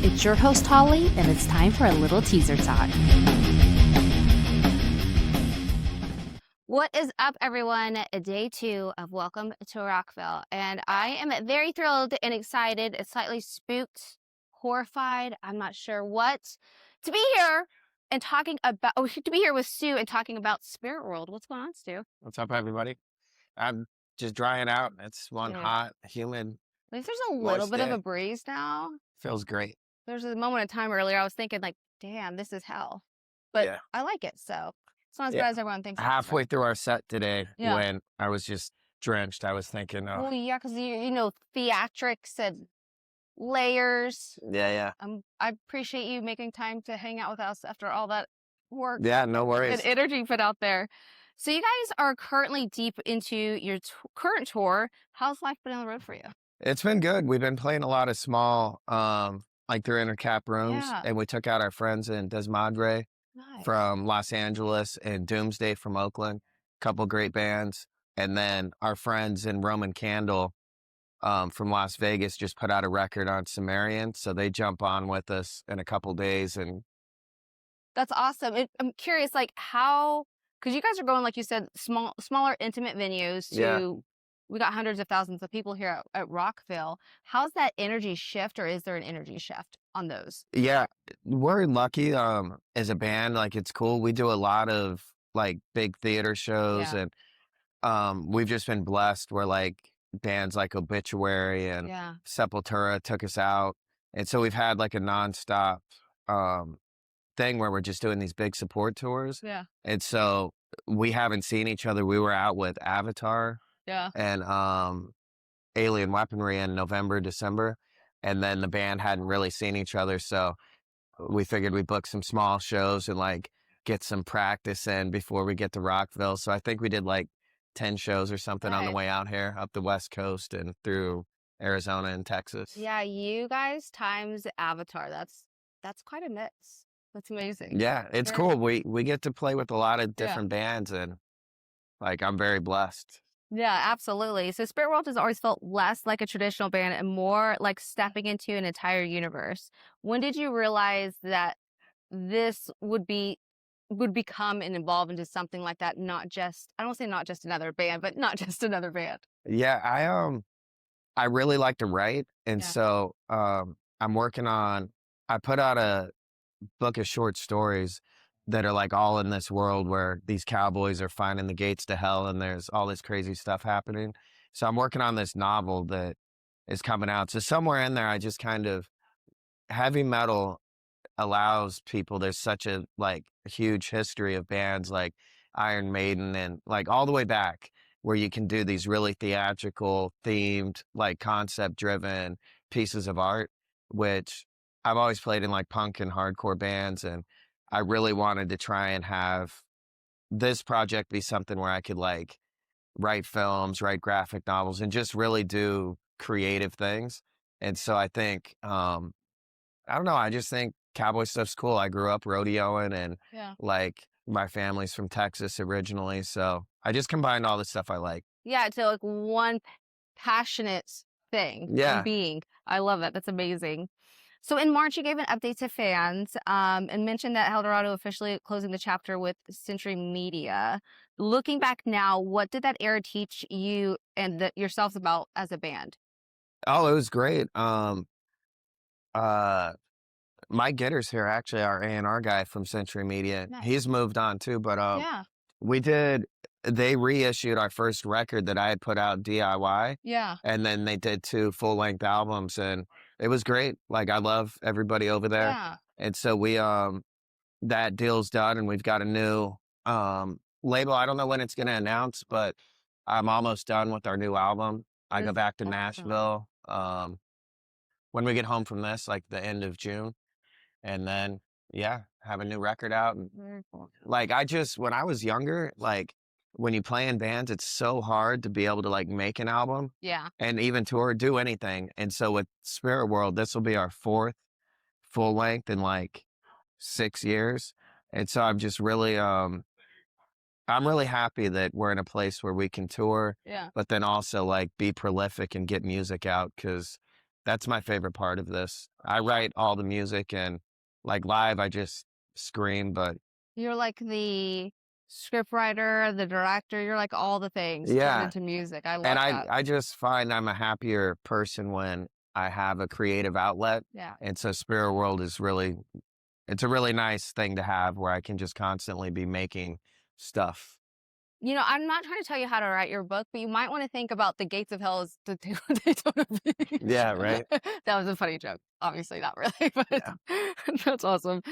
It's your host, Holly, and it's time for a little teaser talk. What is up, everyone? Day 2 of Welcome to Rockville. And I am very thrilled and excited, slightly spooked, horrified, I'm not sure what, to be here and talking about, to be here with Stu and talking about SpiritWorld. What's going on, Stu? What's up, everybody? I'm just drying out. It's one hot, humid. At least there's a little bit of a breeze now. Feels great. There's a moment in time earlier I was thinking, like, damn, this is hell. But Yeah. I like it, so it's not as bad as everyone thinks. Halfway through our set today, when I was just drenched, I was thinking, oh. Well, yeah, because, you know, theatrics and layers. Yeah. I appreciate you making time to hang out with us after all that work. Yeah, no worries. And energy put out there. So you guys are currently deep into your current tour. How's life been on the road for you? It's been good. We've been playing a lot of small, like 300 cap rooms, and we took out our friends in Desmadre from Los Angeles and Doomsday from Oakland, a couple great bands. And then our friends in Roman Candle from Las Vegas just put out a record on Sumerian, so they jump on with us in a couple days. And that's awesome. I'm curious, like, how, because you guys are going, like you said, smaller, intimate venues to, we got hundreds of thousands of people here at Rockville. How's that energy shift, or is there an energy shift on those? Yeah, we're lucky as a band. Like, it's cool. We do a lot of, like, big theater shows, and we've just been blessed where, like, bands like Obituary and Sepultura took us out. And so we've had, like, a nonstop thing where we're just doing these big support tours. Yeah. And so we haven't seen each other. We were out with Avatar and Alien Weaponry in November, December. And then the band hadn't really seen each other. So we figured we'd book some small shows and, like, get some practice in before we get to Rockville. So I think we did like 10 shows or something on the way out here up the West Coast and through Arizona and Texas. Yeah, you guys times Avatar. That's quite a mix. That's amazing. Yeah, it's cool. We get to play with a lot of different bands, and, like, I'm very blessed. Yeah, absolutely. So SpiritWorld has always felt less like a traditional band and more like stepping into an entire universe. When did you realize that this would become and evolve into something like that? Not just, I don't want to say not just another band, but not just another band. Yeah, I really like to write, and so I'm working on, I put out a book of short stories that are, like, all in this world where these cowboys are finding the gates to hell and there's all this crazy stuff happening. So I'm working on this novel that is coming out. So somewhere in there, I just kind of, heavy metal allows people, there's such a, like, huge history of bands like Iron Maiden and, like, all the way back, where you can do these really theatrical, themed, like, concept-driven pieces of art, which I've always played in, like, punk and hardcore bands, and I really wanted to try and have this project be something where I could, like, write films, write graphic novels, and just really do creative things. And so I think, I don't know, I just think cowboy stuff's cool. I grew up rodeoing, and like, my family's from Texas originally, so I just combined all the stuff I like. Yeah, to, like, one passionate thing. Being. I love it. That's amazing. So in March, you gave an update to fans and mentioned that Eldorado officially closing the chapter with Century Media. Looking back now, what did that era teach you and yourselves about as a band? Oh, it was great. Mike Gitter's here, actually, our A&R guy from Century Media. Nice. He's moved on too, but they reissued our first record that I had put out DIY. Yeah. And then they did 2 full-length albums, and it was great. Like, I love everybody over there. Yeah. And so we, that deal's done, and we've got a new label. I don't know when it's going to announce, but I'm almost done with our new album. I go back to Nashville when we get home from this, like the end of June. And then, have a new record out. And, like, when I was younger, like, when you play in bands, it's so hard to be able to, like, make an album. Yeah. And even tour, do anything. And so with SpiritWorld, this will be our 4th full length in, like, 6 years. And so I'm just really, I'm really happy that we're in a place where we can tour, but then also, like, be prolific and get music out, because that's my favorite part of this. I write all the music, and like live, I just scream, but You're like the scriptwriter, the director, you're like all the things turned yeah. into music. I And love I that. I just find I'm a happier person when I have a creative outlet. Yeah. And so Spirit World is really it's a really nice thing to have where I can just constantly be making stuff. You know, I'm not trying to tell you how to write your book, but you might want to think about the gates of hell as the Daytona Beach. Yeah, right? That was a funny joke. Obviously not really, but Yeah. that's awesome.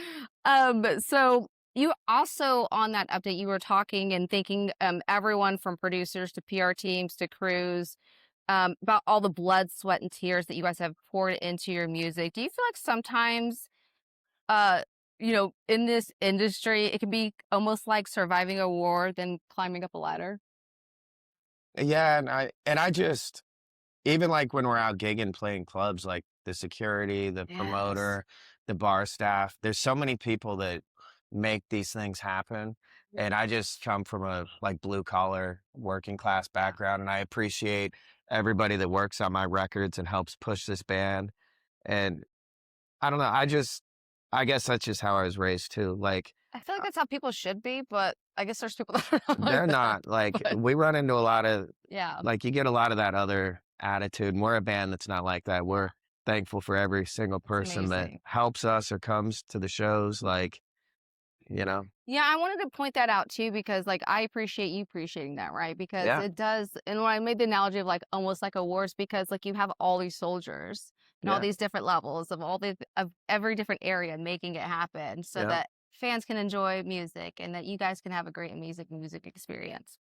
So you also on that update, you were talking and thanking everyone from producers to PR teams to crews about all the blood, sweat, and tears that you guys have poured into your music. Do you feel like sometimes uh in this industry it can be almost like surviving a war than climbing up a ladder? Yeah, and I just even like when we're out gigging playing clubs, like the security, the Yes. promoter, the bar staff, there's so many people that make these things happen. And I just come from a like blue collar working class Yeah. background, and I appreciate everybody that works on my records and helps push this band. And I don't know, I guess that's just how I was raised too. Like I feel like that's how people should be, but I guess there's people that are not like they're that. not like But we run into a lot of yeah. like you get a lot of that other attitude. And we're a band that's not like that. We're thankful for every single It's person that amazing. helps us or comes to the shows. Like, you know, Yeah, I wanted to point that out too because like I appreciate you appreciating that, right? Because yeah, it does, and when I made the analogy of like almost like a war is because like you have all these soldiers and all yeah, these different levels of all the of every different area making it happen so yeah, that fans can enjoy music and that you guys can have a great music experience.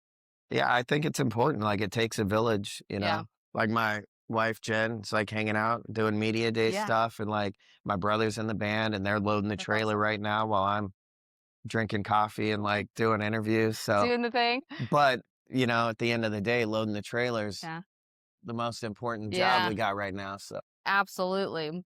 yeah. I think it's important. Like, it takes a village, you Yeah. know, like my wife, Jen, is like hanging out, doing media day Yeah. stuff. And like my brother's in the band and they're loading the That's trailer awesome. right now while I'm drinking coffee and like doing interviews. So, Doing the thing. but, you know, at the end of the day, loading the trailers, Yeah. the most important job Yeah. we got right now. So, Absolutely.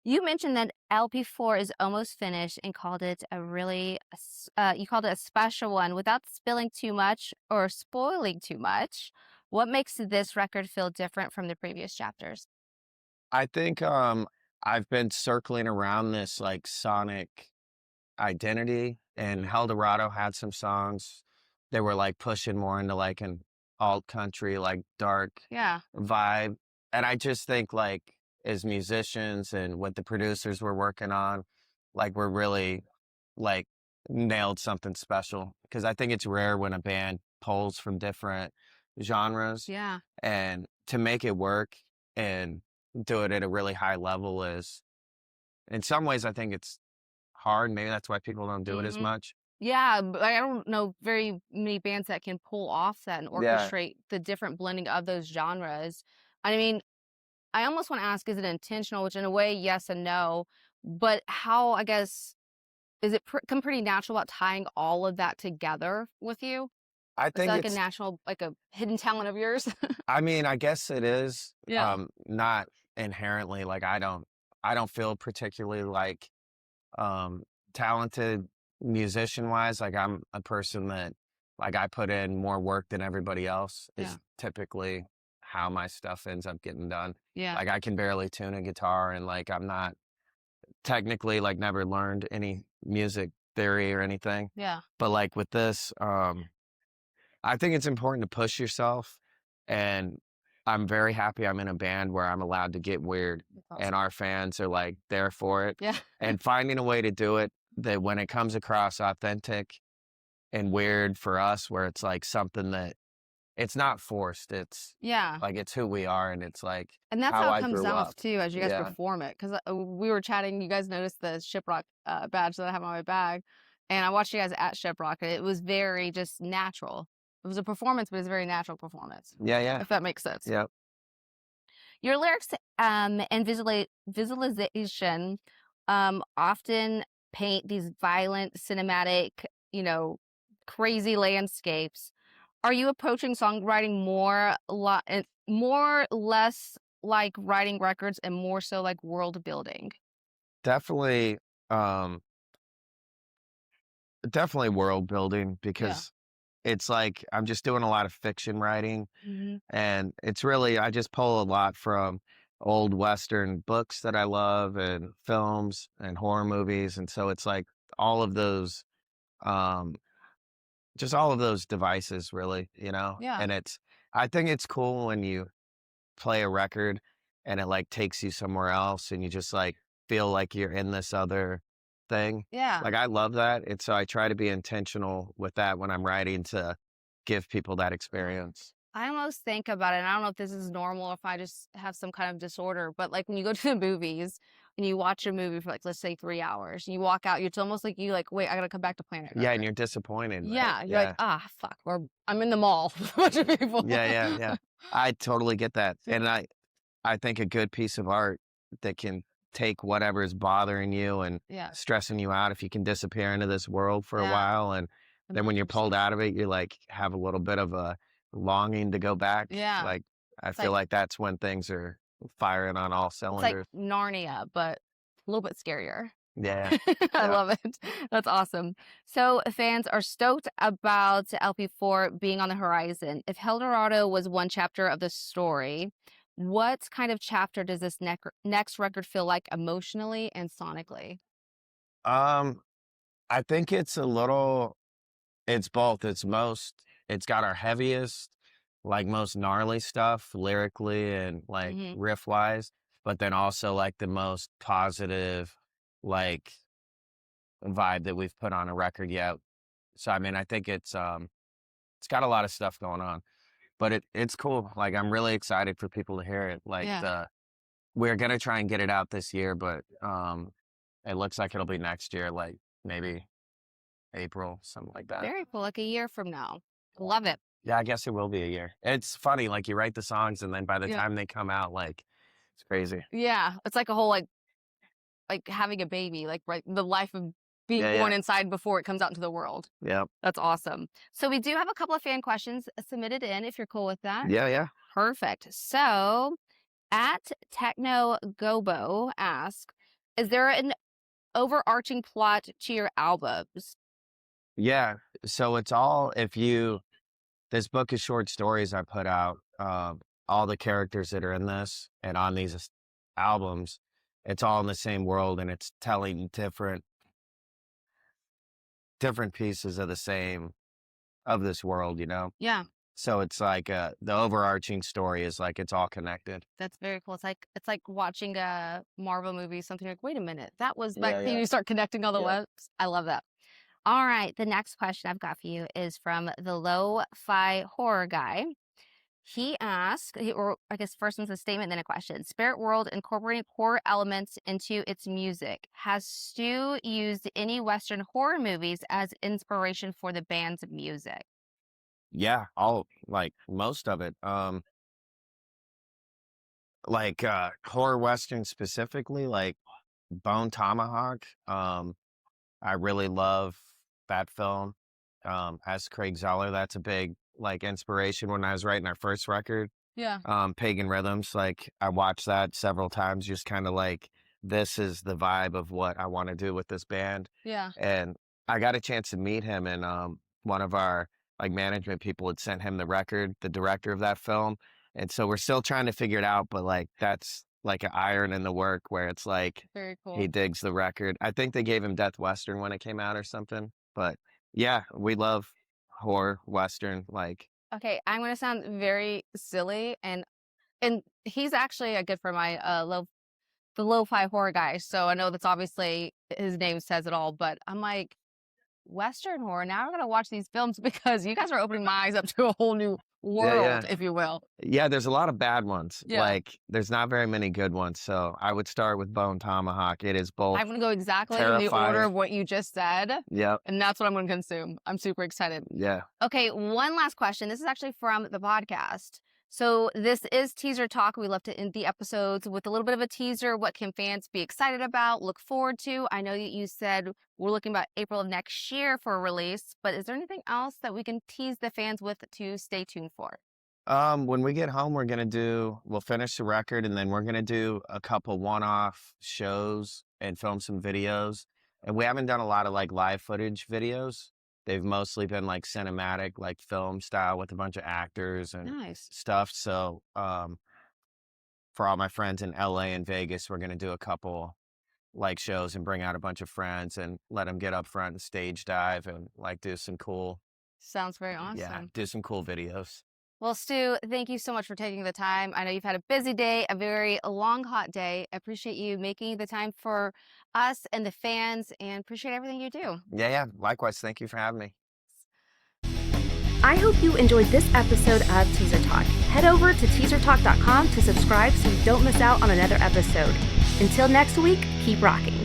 You mentioned that LP4 is almost finished and called it you called it a special one. Without spilling too much or spoiling too much, what makes this record feel different from the previous chapters? I think I've been circling around this like sonic identity, and Eldorado had some songs that were like pushing more into like an alt country, like dark Yeah. vibe. And I just think like as musicians and what the producers were working on, like we're really like nailed something special. Because I think it's rare when a band pulls from different genres, Yeah. and to make it work and do it at a really high level is in some ways I think it's hard. Maybe that's why people don't do it as Hmm. much. Yeah, but I don't know very many bands that can pull off that and Yeah, orchestrate the different blending of those genres. I mean, I almost want to ask, is it intentional? Which in a way, yes and no. But how, I guess, is it come pretty natural about tying all of that together with you? I Is that think like a it's natural, like a hidden talent of yours? I mean, I guess it is, Yeah. not inherently, like, I don't feel particularly, like, um, talented musician-wise, like, I'm a person that like, I put in more work than everybody else Yeah. is typically how my stuff ends up getting done. Yeah. Like, I can barely tune a guitar, and, like, I'm not technically, like, never learned any music theory or anything, Yeah. but, like, with this, I think it's important to push yourself, and I'm very happy I'm in a band where I'm allowed to get weird, That's and awesome. our fans are, like, there for it, Yeah. and finding a way to do it that when it comes across authentic and weird for us, where it's, like, something that it's not forced, it's Yeah. like, it's who we are, and it's, like, And that's how how it I comes grew off up. too as you guys Yeah. perform it. Cause we were chatting, you guys noticed the Shiprock badge that I have on my bag. And I watched you guys at Shiprock and it was very just natural. It was a performance, but it's a very natural performance, Yeah, yeah. if that makes sense. Yep. Your lyrics and visualization often paint these violent, cinematic, you know, crazy landscapes. Are you approaching songwriting more less like writing records and more so like world building? Definitely, um, definitely world building Yeah. because it's like I'm just doing a lot of fiction writing. Hmm. And it's really I just pull a lot from old Western books that I love and films and horror movies. And so it's like all of those, um, just all of those devices really, you know? Yeah. And I think it's cool when you play a record and it like takes you somewhere else and you just like feel like you're in this other thing. Yeah. Like I love that. And so I try to be intentional with that when I'm writing to give people that experience. I almost think about it, and I don't know if this is normal or if I just have some kind of disorder, but like when you go to the movies and you watch a movie for like, let's say 3 hours, and you walk out, it's almost like you like, wait, I gotta come back to planet Yeah, and Earth. you're disappointed, right? Yeah, you're like, Yeah. ah, fuck, or I'm in the mall with a bunch of people. Yeah, yeah, yeah. I totally get that. Yeah, And I think a good piece of art that can take whatever is bothering you and yeah, stressing you out, if you can disappear into this world for a yeah, while, and then when you're 100%. pulled out of it, you like have a little bit of a longing to go back. Yeah, Like I it's feel like like that's when things are firing on all it's like cylinders. Narnia, but a little bit scarier. Yeah. I Yeah. love it. That's awesome. So fans are stoked about LP4 being on the horizon. If Eldorado was one chapter of the story, what kind of chapter does this next record feel like emotionally and sonically? Um, I think it's both. It's got our heaviest, like most gnarly stuff lyrically and like Hmm. riff wise, but then also like the most positive, like vibe that we've put on a record yet. So I mean, I think it's got a lot of stuff going on, but it's cool. Like I'm really excited for people to hear it. Like Yeah. we're gonna try and get it out this year, but it looks like it'll be next year, like maybe April, something like that. Very cool. Like a year from now. Love it. Yeah, I guess it will be a year. It's funny, like you write the songs and then by the Yeah. time they come out, like it's crazy. Yeah. It's like a whole like having a baby, like right the life of being Yeah, born yeah. inside before it comes out into the world. Yep. That's awesome. So we do have a couple of fan questions submitted in if you're cool with that. Yeah, yeah. Perfect. So at Techno Gobo ask, is there an overarching plot to your albums? Yeah. So it's all if you this book of short stories I put out, all the characters that are in this and on these albums, it's all in the same world and it's telling different pieces of the same of this world, you know? Yeah, So it's like the overarching story is like it's all connected. that's very cool. It's like watching a Marvel movie, something like, wait a minute, that was like Yeah, then yeah. you start connecting all the Yeah. webs. I love that. All right, the next question I've got for you is from the Lo-Fi Horror Guy. He asked, or I guess first one's a statement, then a question. Spirit World incorporating horror elements into its music. Has Stu used any Western horror movies as inspiration for the band's music? Yeah, all like most of it. Like horror western specifically, like Bone Tomahawk. I really love that film. As Craig Zeller, that's a big like inspiration when I was writing our first record. Yeah, Pagan Rhythms, like I watched that several times, just kind of like this is the vibe of what I want to do with this band. yeah, And I got a chance to meet him, and one of our like management people had sent him the record, the director of that film. And so we're still trying to figure it out, but like that's like an iron in the work where it's like very he cool. digs the record. I think they gave him Death Western when it came out or something. But yeah, we love horror western. Like Okay, I'm gonna sound very silly, and he's actually a good friend of mine, the lo-fi horror guy. So I know that's obviously his name says it all, but I'm like, Western horror. Now I'm gonna watch these films because you guys are opening my eyes up to a whole new yeah, world, yeah. if you will. Yeah, there's a lot of bad ones. Yeah. Like, there's not very many good ones. So I would start with Bone Tomahawk. It is both I'm gonna go exactly in the order terrifying. of what you just said, Yep. and that's what I'm gonna consume. I'm super excited. Yeah. Okay, one last question. This is actually from the podcast. So this is teaser talk. We love to end the episodes with a little bit of a teaser. What can fans be excited about, look forward to? I know that you said we're looking about April of next year for a release, but is there anything else that we can tease the fans with to stay tuned for? When we get home, we'll finish the record and then we're gonna do a couple one-off shows and film some videos. And we haven't done a lot of like live footage videos. They've mostly been like cinematic, like film style with a bunch of actors and Nice. stuff. So, for all my friends in LA and Vegas, we're going to do a couple like shows and bring out a bunch of friends and let them get up front and stage dive and like do some cool, Sounds very awesome. yeah, do some cool videos. Well, Stu, thank you so much for taking the time. I know you've had a busy day, a very long, hot day. I appreciate you making the time for us and the fans, and appreciate everything you do. Yeah. Likewise. Thank you for having me. I hope you enjoyed this episode of Teaser Talk. Head over to teasertalk.com to subscribe so you don't miss out on another episode. Until next week, keep rocking.